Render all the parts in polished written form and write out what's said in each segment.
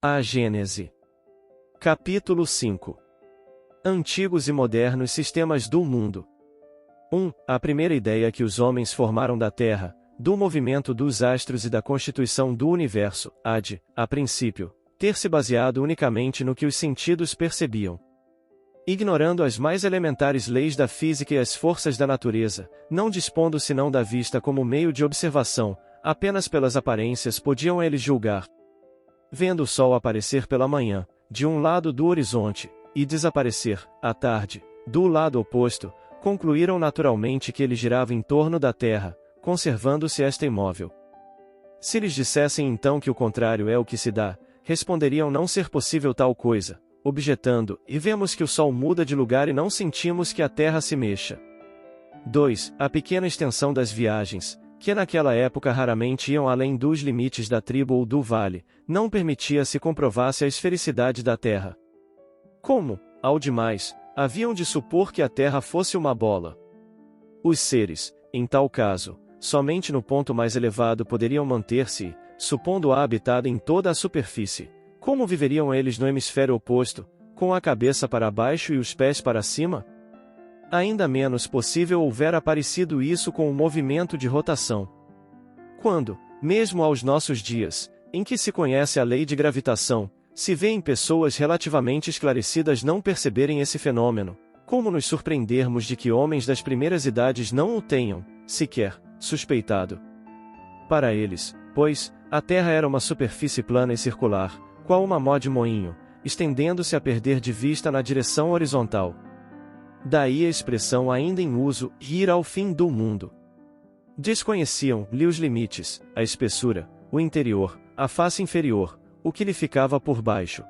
A Gênese. Capítulo 5. Antigos e modernos sistemas do mundo. 1. A primeira ideia que os homens formaram da Terra, do movimento dos astros e da constituição do universo, há de, a princípio, ter se baseado unicamente no que os sentidos percebiam. Ignorando as mais elementares leis da física e as forças da natureza, não dispondo senão da vista como meio de observação, apenas pelas aparências podiam eles julgar. Vendo o sol aparecer pela manhã, de um lado do horizonte, e desaparecer, à tarde, do lado oposto, concluíram naturalmente que ele girava em torno da Terra, conservando-se esta imóvel. Se lhes dissessem então que o contrário é o que se dá, responderiam não ser possível tal coisa, objetando, e vemos que o Sol muda de lugar e não sentimos que a Terra se mexa. 2. A pequena extensão das viagens, que naquela época raramente iam além dos limites da tribo ou do vale, não permitia se comprovasse a esfericidade da Terra. Como, ao demais, haviam de supor que a Terra fosse uma bola. Os seres, em tal caso, somente no ponto mais elevado poderiam manter-se, supondo-a habitada em toda a superfície. Como viveriam eles no hemisfério oposto, com a cabeça para baixo e os pés para cima? Ainda menos possível houvera aparecido isso com o movimento de rotação. Quando, mesmo aos nossos dias, em que se conhece a lei de gravitação, se vê em pessoas relativamente esclarecidas não perceberem esse fenômeno, como nos surpreendermos de que homens das primeiras idades não o tenham, sequer, suspeitado? Para eles, pois, a Terra era uma superfície plana e circular, qual uma mó de moinho, estendendo-se a perder de vista na direção horizontal. Daí a expressão ainda em uso, ir ao fim do mundo. Desconheciam-lhe os limites, a espessura, o interior, a face inferior, o que lhe ficava por baixo.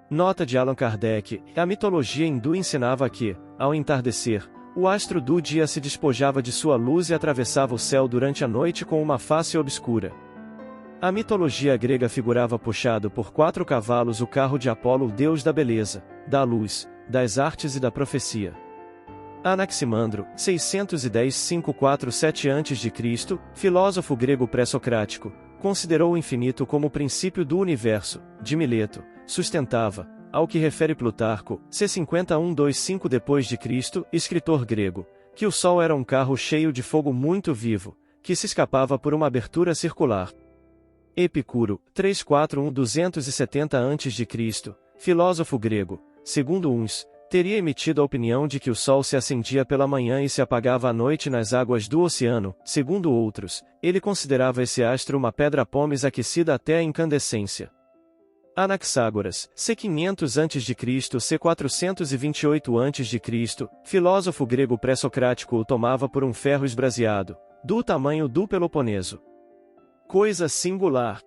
Nota de Allan Kardec: a mitologia hindu ensinava que, ao entardecer, o astro do dia se despojava de sua luz e atravessava o céu durante a noite com uma face obscura. A mitologia grega figurava puxado por 4 cavalos o carro de Apolo, o deus da beleza, da luz, das artes e da profecia. Anaximandro, 610-547 a.C., filósofo grego pré-socrático, considerou o infinito como o princípio do universo. De Mileto, sustentava, ao que refere Plutarco, c. 51-25 d.C., escritor grego, que o Sol era um carro cheio de fogo muito vivo, que se escapava por uma abertura circular. Epicuro, 341-270 a.C., filósofo grego, segundo uns, teria emitido a opinião de que o Sol se acendia pela manhã e se apagava à noite nas águas do oceano. Segundo outros, ele considerava esse astro uma pedra pómez aquecida até a incandescência. Anaxágoras, c. 500 a.C., c. 428 a.C., filósofo grego pré-socrático, o tomava por um ferro esbraseado, do tamanho do Peloponeso. Coisa singular!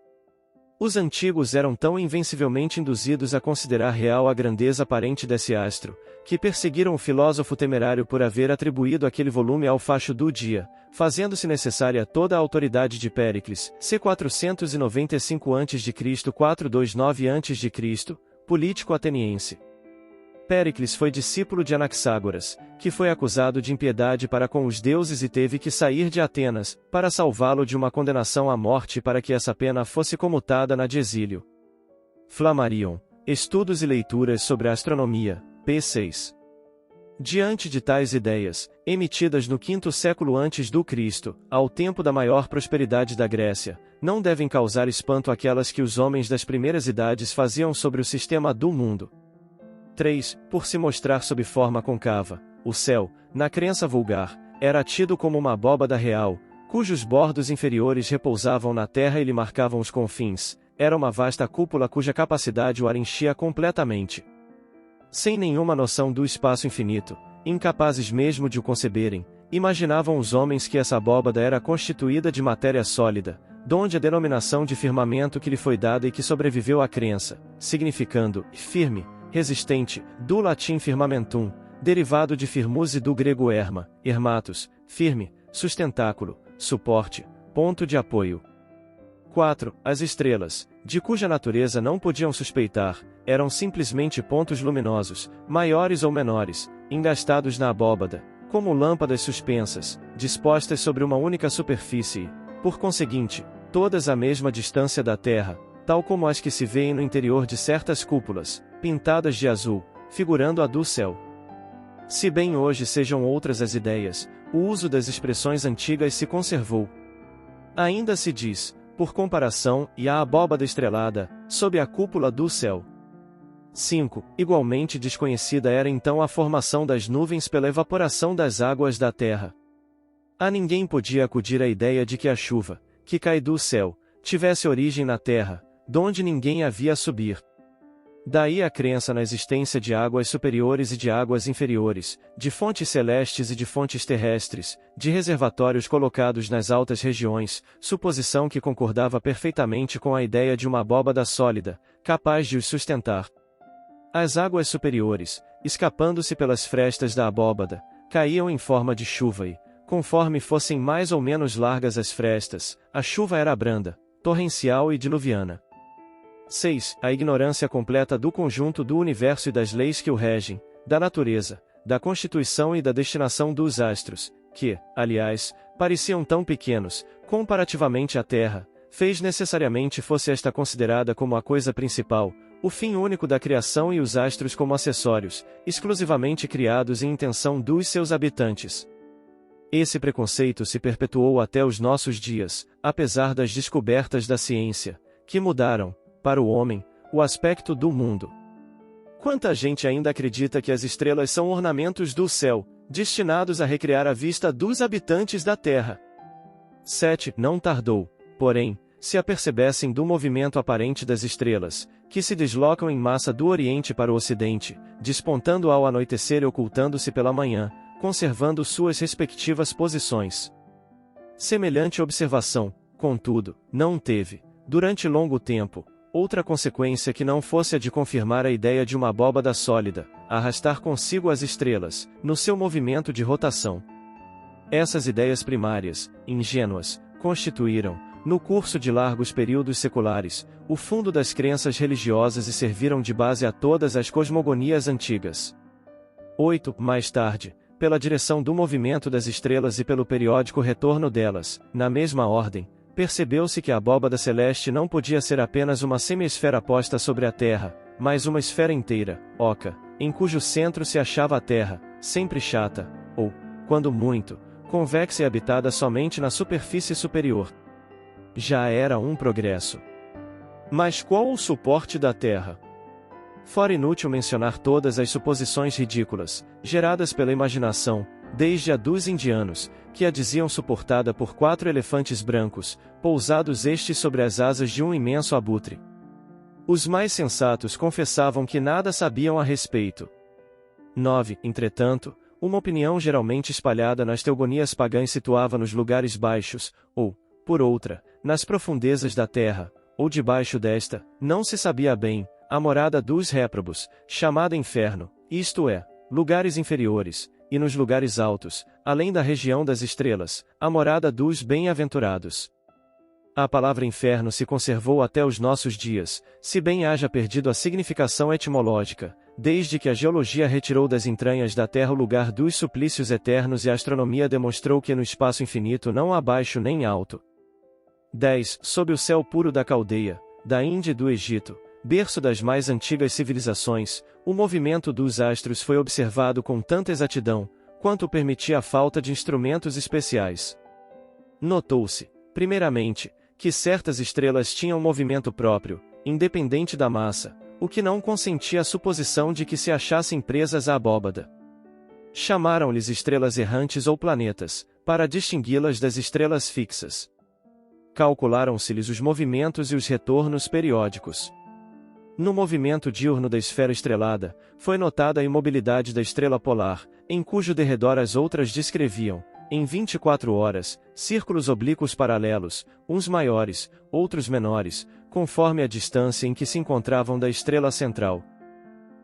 Os antigos eram tão invencivelmente induzidos a considerar real a grandeza aparente desse astro, que perseguiram o filósofo temerário por haver atribuído aquele volume ao facho do dia, fazendo-se necessária toda a autoridade de Péricles, c. 495 a.C., 429 a.C., político ateniense. Péricles foi discípulo de Anaxágoras, que foi acusado de impiedade para com os deuses e teve que sair de Atenas, para salvá-lo de uma condenação à morte para que essa pena fosse comutada na de exílio. Flammarion, Estudos e Leituras sobre a Astronomia, p. 6. Diante de tais ideias, emitidas no V século a.C., ao tempo da maior prosperidade da Grécia, não devem causar espanto aquelas que os homens das primeiras idades faziam sobre o sistema do mundo. 3. Por se mostrar sob forma côncava, o céu, na crença vulgar, era tido como uma abóbada real, cujos bordos inferiores repousavam na terra e lhe marcavam os confins, era uma vasta cúpula cuja capacidade o enchia completamente. Sem nenhuma noção do espaço infinito, incapazes mesmo de o conceberem, imaginavam os homens que essa abóbada era constituída de matéria sólida, donde a denominação de firmamento que lhe foi dada e que sobreviveu à crença, significando firme, resistente, do latim firmamentum, derivado de firmus e do grego erma, hermatos, firme, sustentáculo, suporte, ponto de apoio. 4. As estrelas, de cuja natureza não podiam suspeitar, eram simplesmente pontos luminosos, maiores ou menores, engastados na abóbada, como lâmpadas suspensas, dispostas sobre uma única superfície e, por conseguinte, todas à mesma distância da Terra, tal como as que se vêem no interior de certas cúpulas, pintadas de azul, figurando a do céu. Se bem hoje sejam outras as ideias, o uso das expressões antigas se conservou. Ainda se diz, por comparação, e a abóbada estrelada, sob a cúpula do céu. 5. Igualmente desconhecida era então a formação das nuvens pela evaporação das águas da terra. A ninguém podia acudir a ideia de que a chuva, que cai do céu, tivesse origem na terra, donde ninguém havia subir. Daí a crença na existência de águas superiores e de águas inferiores, de fontes celestes e de fontes terrestres, de reservatórios colocados nas altas regiões, suposição que concordava perfeitamente com a ideia de uma abóbada sólida, capaz de os sustentar. As águas superiores, escapando-se pelas frestas da abóbada, caíam em forma de chuva e, conforme fossem mais ou menos largas as frestas, a chuva era branda, torrencial e diluviana. 6. A ignorância completa do conjunto do universo e das leis que o regem, da natureza, da constituição e da destinação dos astros, que, aliás, pareciam tão pequenos, comparativamente à Terra, fez necessariamente fosse esta considerada como a coisa principal, o fim único da criação e os astros como acessórios, exclusivamente criados em intenção dos seus habitantes. Esse preconceito se perpetuou até os nossos dias, apesar das descobertas da ciência, que mudaram, para o homem, o aspecto do mundo. Quanta gente ainda acredita que as estrelas são ornamentos do céu, destinados a recriar a vista dos habitantes da Terra. 7. Não tardou, porém, se apercebessem do movimento aparente das estrelas, que se deslocam em massa do Oriente para o Ocidente, despontando ao anoitecer e ocultando-se pela manhã, conservando suas respectivas posições. Semelhante observação, contudo, não teve, durante longo tempo, outra consequência que não fosse a de confirmar a ideia de uma abóbada sólida, arrastar consigo as estrelas, no seu movimento de rotação. Essas ideias primárias, ingênuas, constituíram, no curso de largos períodos seculares, o fundo das crenças religiosas e serviram de base a todas as cosmogonias antigas. 8. Mais tarde, pela direção do movimento das estrelas e pelo periódico retorno delas, na mesma ordem, percebeu-se que a abóbada celeste não podia ser apenas uma semiesfera posta sobre a Terra, mas uma esfera inteira, oca, em cujo centro se achava a Terra, sempre chata, ou, quando muito, convexa e habitada somente na superfície superior. Já era um progresso. Mas qual o suporte da Terra? Fora inútil mencionar todas as suposições ridículas, geradas pela imaginação, desde a dos indianos, que a diziam suportada por 4 elefantes brancos, pousados estes sobre as asas de um imenso abutre. Os mais sensatos confessavam que nada sabiam a respeito. 9. Entretanto, uma opinião geralmente espalhada nas teogonias pagãs situava nos lugares baixos, ou, por outra, nas profundezas da terra, ou debaixo desta, não se sabia bem, a morada dos réprobos, chamada inferno, isto é, lugares inferiores, e nos lugares altos, além da região das estrelas, a morada dos bem-aventurados. A palavra inferno se conservou até os nossos dias, se bem haja perdido a significação etimológica, desde que a geologia retirou das entranhas da Terra o lugar dos suplícios eternos e a astronomia demonstrou que no espaço infinito não há baixo nem alto. 10. Sob o céu puro da Caldeia, da Índia e do Egito, berço das mais antigas civilizações, o movimento dos astros foi observado com tanta exatidão, quanto permitia a falta de instrumentos especiais. Notou-se, primeiramente, que certas estrelas tinham movimento próprio, independente da massa, o que não consentia a suposição de que se achassem presas à abóbada. Chamaram-lhes estrelas errantes ou planetas, para distingui-las das estrelas fixas. Calcularam-se-lhes os movimentos e os retornos periódicos. No movimento diurno da esfera estrelada, foi notada a imobilidade da estrela polar, em cujo derredor as outras descreviam, em 24 horas, círculos oblíquos paralelos, uns maiores, outros menores, conforme a distância em que se encontravam da estrela central.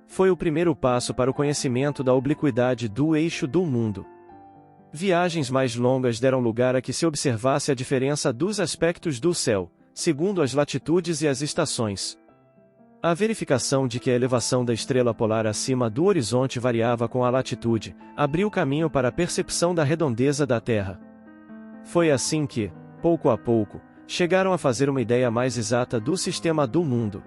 Foi o primeiro passo para o conhecimento da obliquidade do eixo do mundo. Viagens mais longas deram lugar a que se observasse a diferença dos aspectos do céu, segundo as latitudes e as estações. A verificação de que a elevação da estrela polar acima do horizonte variava com a latitude, abriu caminho para a percepção da redondeza da Terra. Foi assim que, pouco a pouco, chegaram a fazer uma ideia mais exata do sistema do mundo.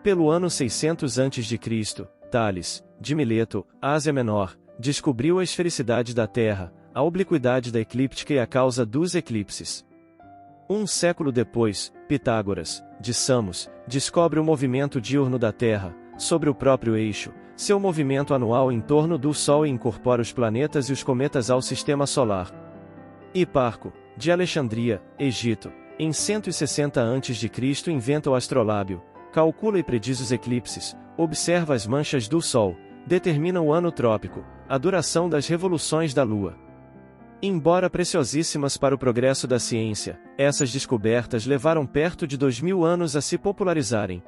Pelo ano 600 a.C., Tales, de Mileto, Ásia Menor, descobriu a esfericidade da Terra, a obliquidade da eclíptica e a causa dos eclipses. Um século depois, Pitágoras, de Samos, descobre o movimento diurno da Terra, sobre o próprio eixo, seu movimento anual em torno do Sol, e incorpora os planetas e os cometas ao sistema solar. Hiparco, de Alexandria, Egito, em 160 a.C. inventa o astrolábio, calcula e prediz os eclipses, observa as manchas do Sol, determina o ano trópico, a duração das revoluções da Lua. Embora preciosíssimas para o progresso da ciência, essas descobertas levaram perto de 2000 anos a se popularizarem.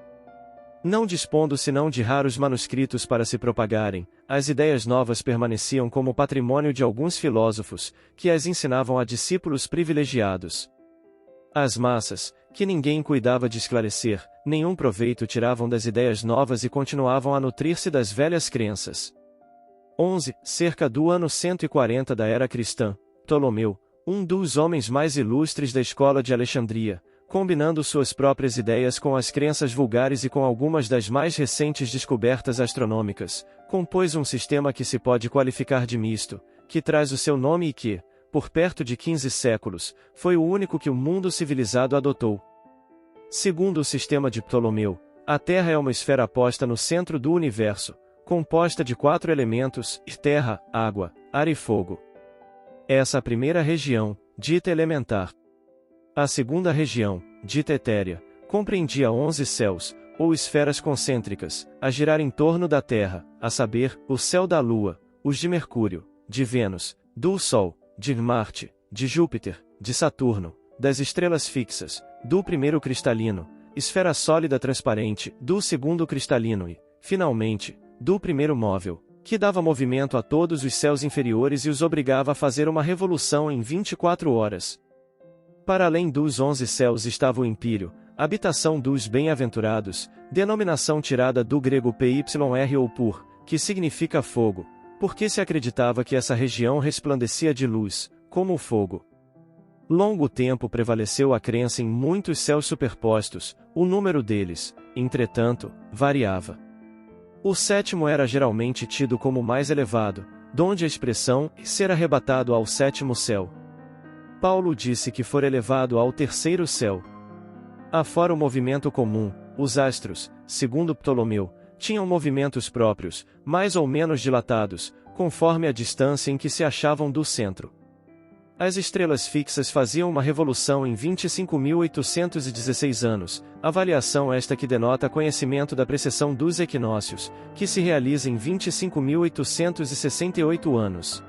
Não dispondo senão de raros manuscritos para se propagarem, as ideias novas permaneciam como patrimônio de alguns filósofos, que as ensinavam a discípulos privilegiados. As massas, que ninguém cuidava de esclarecer, nenhum proveito tiravam das ideias novas e continuavam a nutrir-se das velhas crenças. 11. Cerca do ano 140 da era cristã, Ptolomeu, um dos homens mais ilustres da escola de Alexandria, combinando suas próprias ideias com as crenças vulgares e com algumas das mais recentes descobertas astronômicas, compôs um sistema que se pode qualificar de misto, que traz o seu nome e que, por perto de 15 séculos, foi o único que o mundo civilizado adotou. Segundo o sistema de Ptolomeu, a Terra é uma esfera posta no centro do universo, composta de 4 elementos: terra, água, ar e fogo. Essa a primeira região, dita elementar. A segunda região, dita etérea, compreendia 11 céus, ou esferas concêntricas, a girar em torno da Terra, a saber, o céu da Lua, os de Mercúrio, de Vênus, do Sol, de Marte, de Júpiter, de Saturno, das estrelas fixas, do primeiro cristalino, esfera sólida transparente, do segundo cristalino e, finalmente, do primeiro móvel, que dava movimento a todos os céus inferiores e os obrigava a fazer uma revolução em 24 horas. Para além dos 11 céus estava o Empírio, habitação dos bem-aventurados, denominação tirada do grego pyr ou pur, que significa fogo, porque se acreditava que essa região resplandecia de luz, como o fogo. Longo tempo prevaleceu a crença em muitos céus superpostos, o número deles, entretanto, variava. O sétimo era geralmente tido como mais elevado, donde a expressão ser arrebatado ao sétimo céu. Paulo disse que for elevado ao terceiro céu. Afora o movimento comum, os astros, segundo Ptolomeu, tinham movimentos próprios, mais ou menos dilatados, conforme a distância em que se achavam do centro. As estrelas fixas faziam uma revolução em 25.816 anos, avaliação esta que denota conhecimento da precessão dos equinócios, que se realiza em 25.868 anos.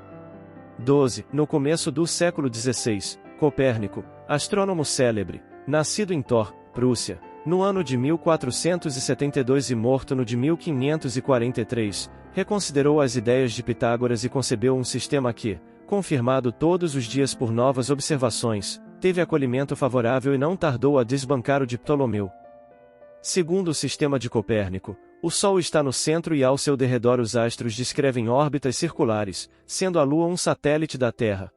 12. No começo do século XVI, Copérnico, astrônomo célebre, nascido em Thor, Prússia, no ano de 1472 e morto no de 1543, reconsiderou as ideias de Pitágoras e concebeu um sistema que, confirmado todos os dias por novas observações, teve acolhimento favorável e não tardou a desbancar o de Ptolomeu. Segundo o sistema de Copérnico, o Sol está no centro e ao seu derredor os astros descrevem órbitas circulares, sendo a Lua um satélite da Terra.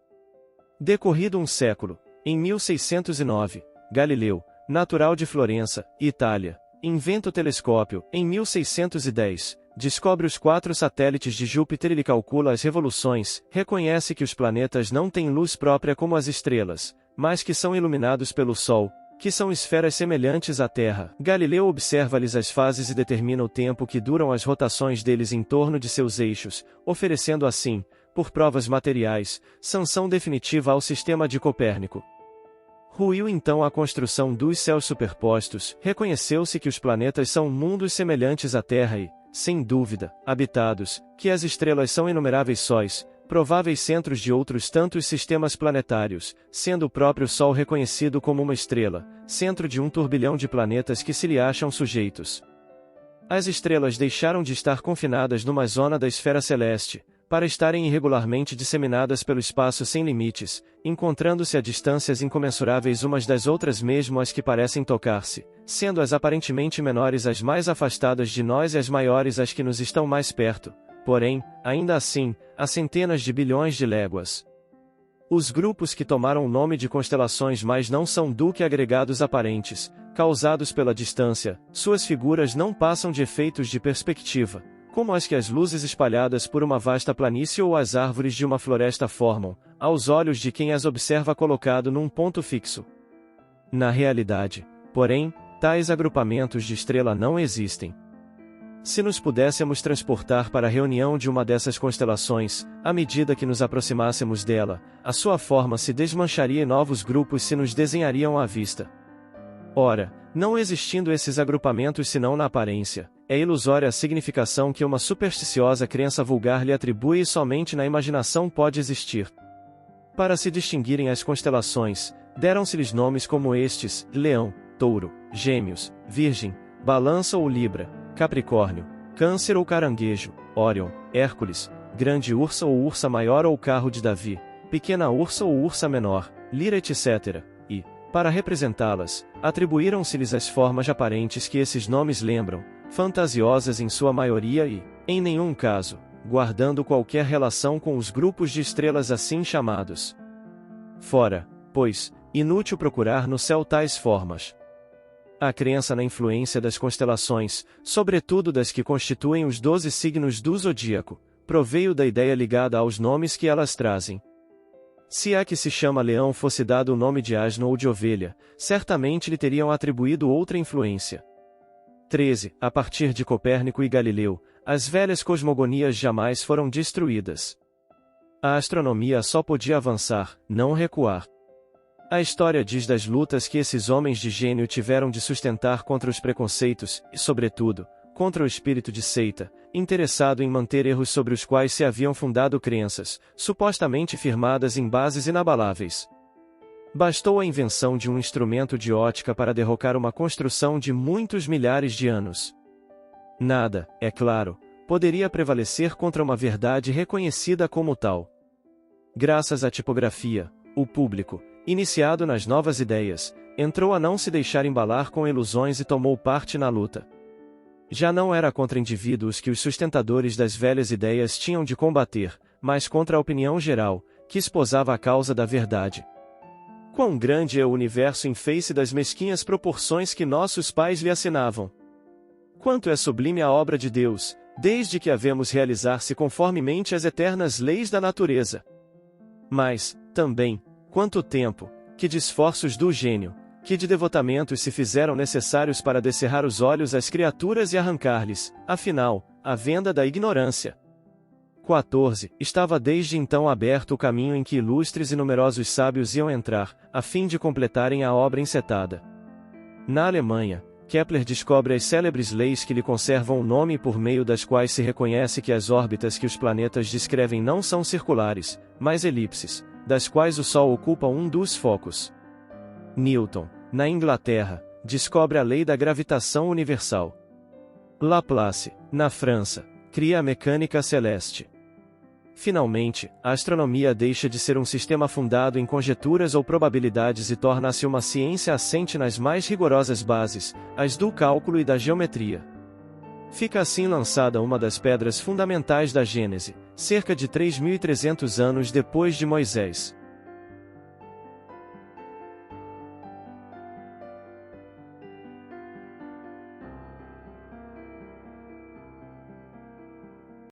Decorrido um século, em 1609, Galileu, natural de Florença, Itália, inventa o telescópio. Em 1610, descobre os 4 satélites de Júpiter e lhe calcula as revoluções, reconhece que os planetas não têm luz própria como as estrelas, mas que são iluminados pelo Sol, que são esferas semelhantes à Terra. Galileu observa-lhes as fases e determina o tempo que duram as rotações deles em torno de seus eixos, oferecendo assim, por provas materiais, sanção definitiva ao sistema de Copérnico. Ruiu então a construção dos céus superpostos, reconheceu-se que os planetas são mundos semelhantes à Terra e, sem dúvida, habitados, que as estrelas são inumeráveis sóis, prováveis centros de outros tantos sistemas planetários, sendo o próprio Sol reconhecido como uma estrela, centro de um turbilhão de planetas que se lhe acham sujeitos. As estrelas deixaram de estar confinadas numa zona da esfera celeste, para estarem irregularmente disseminadas pelo espaço sem limites, encontrando-se a distâncias incomensuráveis umas das outras mesmo as que parecem tocar-se, sendo as aparentemente menores as mais afastadas de nós e as maiores as que nos estão mais perto, porém, ainda assim, a centenas de bilhões de léguas. Os grupos que tomaram o nome de constelações mas não são do que agregados aparentes, causados pela distância, suas figuras não passam de efeitos de perspectiva, como as que as luzes espalhadas por uma vasta planície ou as árvores de uma floresta formam, aos olhos de quem as observa colocado num ponto fixo. Na realidade, porém, tais agrupamentos de estrela não existem. Se nos pudéssemos transportar para a reunião de uma dessas constelações, à medida que nos aproximássemos dela, a sua forma se desmancharia e novos grupos se nos desenhariam à vista. Ora, não existindo esses agrupamentos senão na aparência, é ilusória a significação que uma supersticiosa crença vulgar lhe atribui e somente na imaginação pode existir. Para se distinguirem as constelações, deram-se-lhes nomes como estes: Leão, Touro, Gêmeos, Virgem, Balança ou Libra, Capricórnio, Câncer ou Caranguejo, Órion, Hércules, Grande Ursa ou Ursa Maior ou Carro de Davi, Pequena Ursa ou Ursa Menor, Lira etc. E, para representá-las, atribuíram-se-lhes as formas aparentes que esses nomes lembram, fantasiosas em sua maioria e, em nenhum caso, guardando qualquer relação com os grupos de estrelas assim chamados. Fora, pois, inútil procurar no céu tais formas. A crença na influência das constelações, sobretudo das que constituem os 12 signos do zodíaco, proveio da ideia ligada aos nomes que elas trazem. Se a que se chama leão fosse dado o nome de asno ou de ovelha, certamente lhe teriam atribuído outra influência. 13. A partir de Copérnico e Galileu, as velhas cosmogonias jamais foram destruídas. A astronomia só podia avançar, não recuar. A história diz das lutas que esses homens de gênio tiveram de sustentar contra os preconceitos, e, sobretudo, contra o espírito de seita, interessado em manter erros sobre os quais se haviam fundado crenças, supostamente firmadas em bases inabaláveis. Bastou a invenção de um instrumento de ótica para derrocar uma construção de muitos milhares de anos. Nada, é claro, poderia prevalecer contra uma verdade reconhecida como tal. Graças à tipografia, o público, iniciado nas novas ideias, entrou a não se deixar embalar com ilusões e tomou parte na luta. Já não era contra indivíduos que os sustentadores das velhas ideias tinham de combater, mas contra a opinião geral, que esposava a causa da verdade. Quão grande é o universo em face das mesquinhas proporções que nossos pais lhe assinavam! Quanto é sublime a obra de Deus, desde que a vemos realizar-se conformemente às eternas leis da natureza! Mas, também, quanto tempo, que de esforços do gênio, que de devotamentos se fizeram necessários para descerrar os olhos às criaturas e arrancar-lhes, afinal, a venda da ignorância. 14. Estava desde então aberto o caminho em que ilustres e numerosos sábios iam entrar, a fim de completarem a obra encetada. Na Alemanha, Kepler descobre as célebres leis que lhe conservam o nome e por meio das quais se reconhece que as órbitas que os planetas descrevem não são circulares, mas elipses, das quais o Sol ocupa um dos focos. Newton, na Inglaterra, descobre a lei da gravitação universal. Laplace, na França, cria a mecânica celeste. Finalmente, a astronomia deixa de ser um sistema fundado em conjecturas ou probabilidades e torna-se uma ciência assente nas mais rigorosas bases, as do cálculo e da geometria. Fica assim lançada uma das pedras fundamentais da Gênese, cerca de 3.300 anos depois de Moisés.